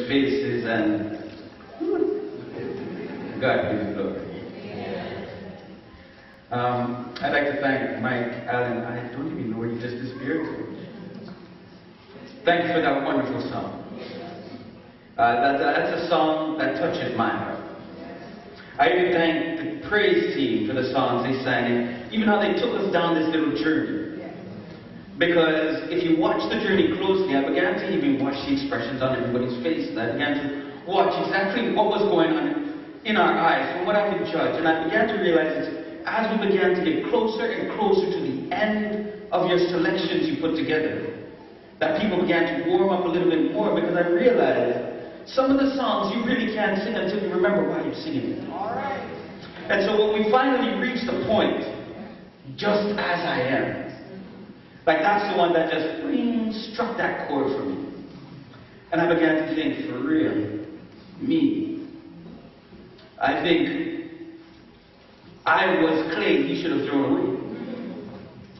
faces and God be the glory. I'd like to thank Mike Allen. I don't even know where he just disappeared to. Thank you for that wonderful song. That's a song that touches my heart. I even thank the praise team for the songs they sang and even how they took us down this little journey. Because if you watch the journey closely, I began to even watch the expressions on everybody's faces. I began to watch exactly what was going on in our eyes from what I could judge. And I began to realize that as we began to get closer and closer to the end of your selections you put together, that people began to warm up a little bit more, because I realized some of the songs you really can't sing until you remember why you're singing it. All right. And so when we finally reached the point, just as I am, like that's the one that just struck that chord for me. And I began to think, for real, me. I think I was clay he should have thrown away.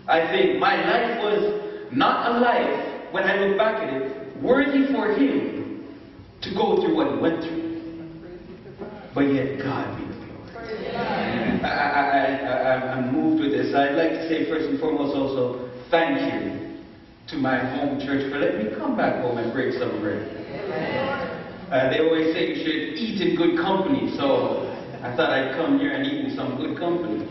I think my life was not a life, when I look back at it, worthy for him to go through what he went through. But yet God be the glory. I'm moved with this. I'd like to say first and foremost also, thank you to my home church for letting me come back home and break some bread. They always say you should eat in good company, so I thought I'd come here and eat in some good company.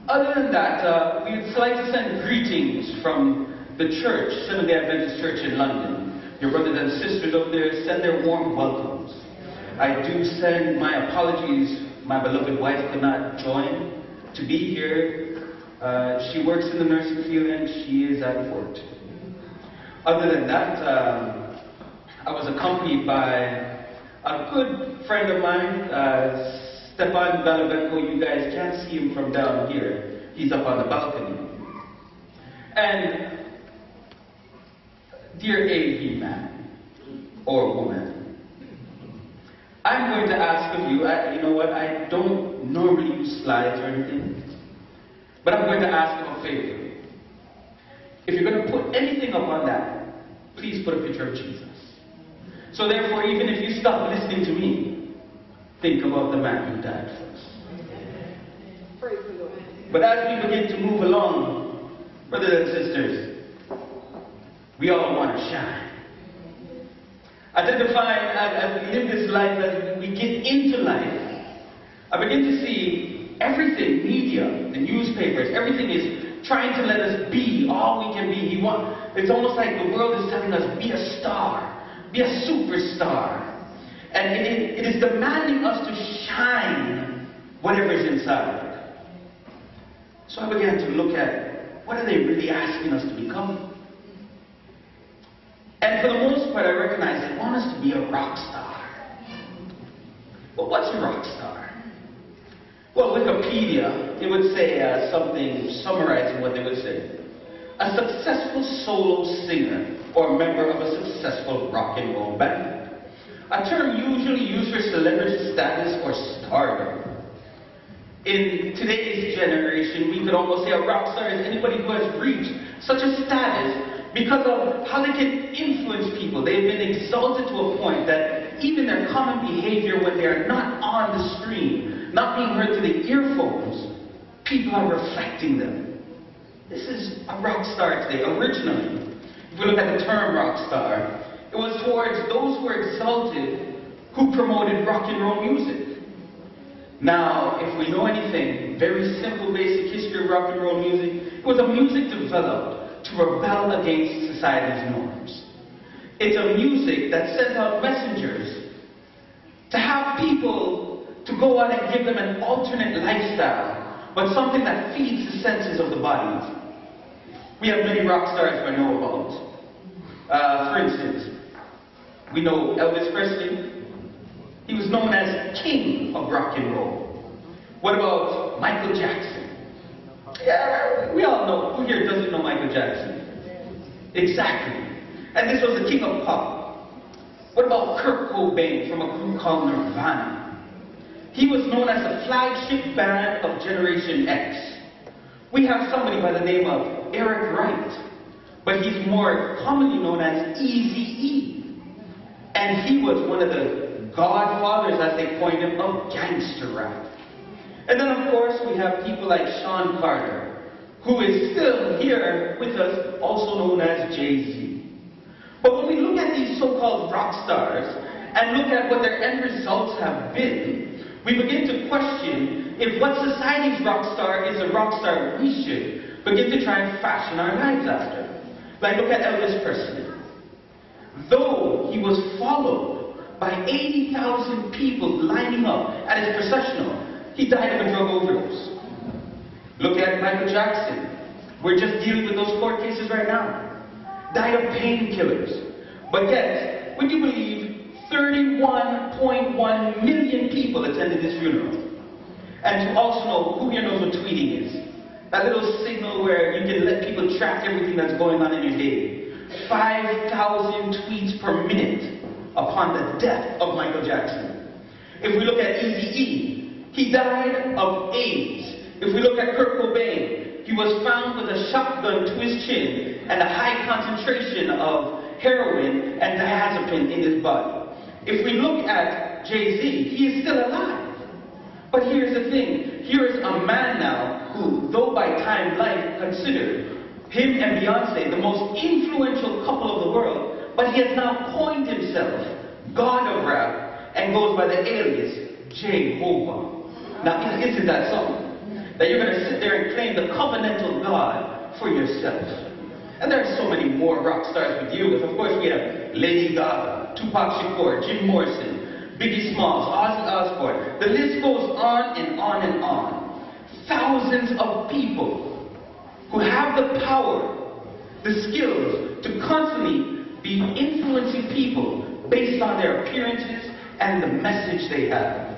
Other than that, we'd like to send greetings from the church, Seventh-day Adventist Church in London. Your brothers and sisters over there, send their warm welcomes. I do send my apologies. My beloved wife could not join to be here. She works in the nursing field and she is at work. Other than that, I was accompanied by a good friend of mine, Stefan Balabenko. You guys can't see him from down here. He's up on the balcony. And dear AV man or woman, I'm going to ask of you, you know what, I don't normally use slides or anything, but I'm going to ask of a favor. If you're going to put anything up on that, please put a picture of Jesus. So therefore, even if you stop listening to me, think about the man who died for us. But as we begin to move along, brothers and sisters, we all want to shine. Identifying as we live this life, as we get into life, I begin to see everything, media, the newspapers, everything is trying to let us be all we can be. It's almost like the world is telling us, be a star, be a superstar. And it is demanding us to shine whatever is inside. So I began to look at, what are they really asking us to become? And for the most part, I recognize they want us to be a rock star. But what's a rock star? Well, Wikipedia, it would say something summarizing what they would say. A successful solo singer or member of a successful rock and roll band. A term usually used for celebrity status or stardom. In today's generation, we could almost say a rock star is anybody who has reached such a status because of how they can influence people. They've been exalted to a point that even their common behavior when they are not on the screen, not being heard through the earphones, people are reflecting them. This is a rock star today. Originally, if we look at the term rock star, it was towards those who were exalted who promoted rock and roll music. Now, if we know anything, very simple basic history of rock and roll music, it was a music developed to rebel against society's norms. It's a music that sends out messengers to have people to go out and give them an alternate lifestyle, but something that feeds the senses of the bodies. We have many rock stars we know about. For instance, we know Elvis Presley. He was known as king of rock and roll. What about Michael Jackson? Yeah, we all know. Who here doesn't know Michael Jackson? Exactly. And this was the king of pop. What about Kurt Cobain from a group called Nirvana? He was known as the flagship band of Generation X. We have somebody by the name of Eric Wright, but he's more commonly known as Eazy-E. And he was one of the godfathers, as they coined him, of gangster rap. And then, of course, we have people like Sean Carter, who is still here with us, also known as Jay-Z. But when we look at these so-called rock stars and look at what their end results have been, we begin to question if what society's rock star is a rock star we should begin to try and fashion our lives after. Like, look at Elvis Presley. Though he was followed by 80,000 people lining up at his processional, he died of a drug overdose. Look at Michael Jackson. We're just dealing with those court cases right now. Died of painkillers. But yet, would you believe 31.1 million people attended his funeral? And to also know, who here knows what tweeting is? That little signal where you can let people track everything that's going on in your day. 5,000 tweets per minute upon the death of Michael Jackson. If we look at Eazy-E, he died of AIDS. If we look at Kurt Cobain, he was found with a shotgun to his chin and a high concentration of heroin and diazepam in his body. If we look at Jay-Z, he is still alive. But here's the thing. Here is a man now who, though by Time Life considered him and Beyonce the most influential couple of the world, but he has now coined himself God of Rap and goes by the alias Jehovah. Now, isn't that something? That you're going to sit there and claim the covenantal God for yourself. And there are so many more rock stars we deal with. Of course, we have Lady Gaga, Tupac Shakur, Jim Morrison, Biggie Smalls, Ozzy Osbourne. The list goes on and on and on. Thousands of people who have the power, the skills to constantly be influencing people based on their appearances and the message they have.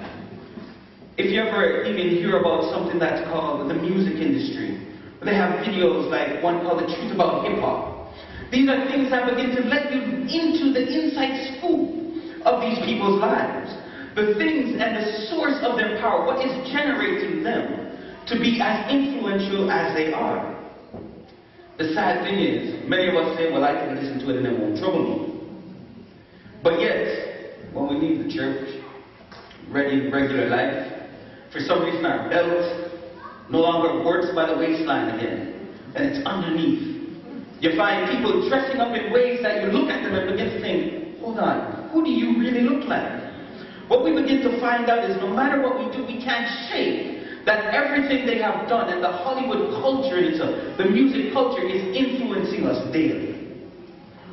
If you ever even hear about something that's called the music industry, they have videos like one called The Truth About Hip Hop. These are things that begin to let you into the inside scoop of these people's lives. The things and the source of their power, what is generating them to be as influential as they are. The sad thing is, many of us say, well, I can listen to it and it won't trouble me. But yet, when we leave the church, ready regular life, for some reason our belt no longer works by the waistline again, and it's underneath. You find people dressing up in ways that you look at them and begin to think, hold on, who do you really look like? What we begin to find out is no matter what we do, we can't shake that everything they have done and the Hollywood culture and the music culture is influencing us daily.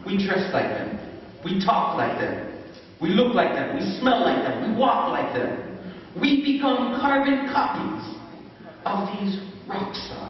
We dress like them. We talk like them. We look like them. We smell like them. We walk like them. We become carbon copies of these rock stars.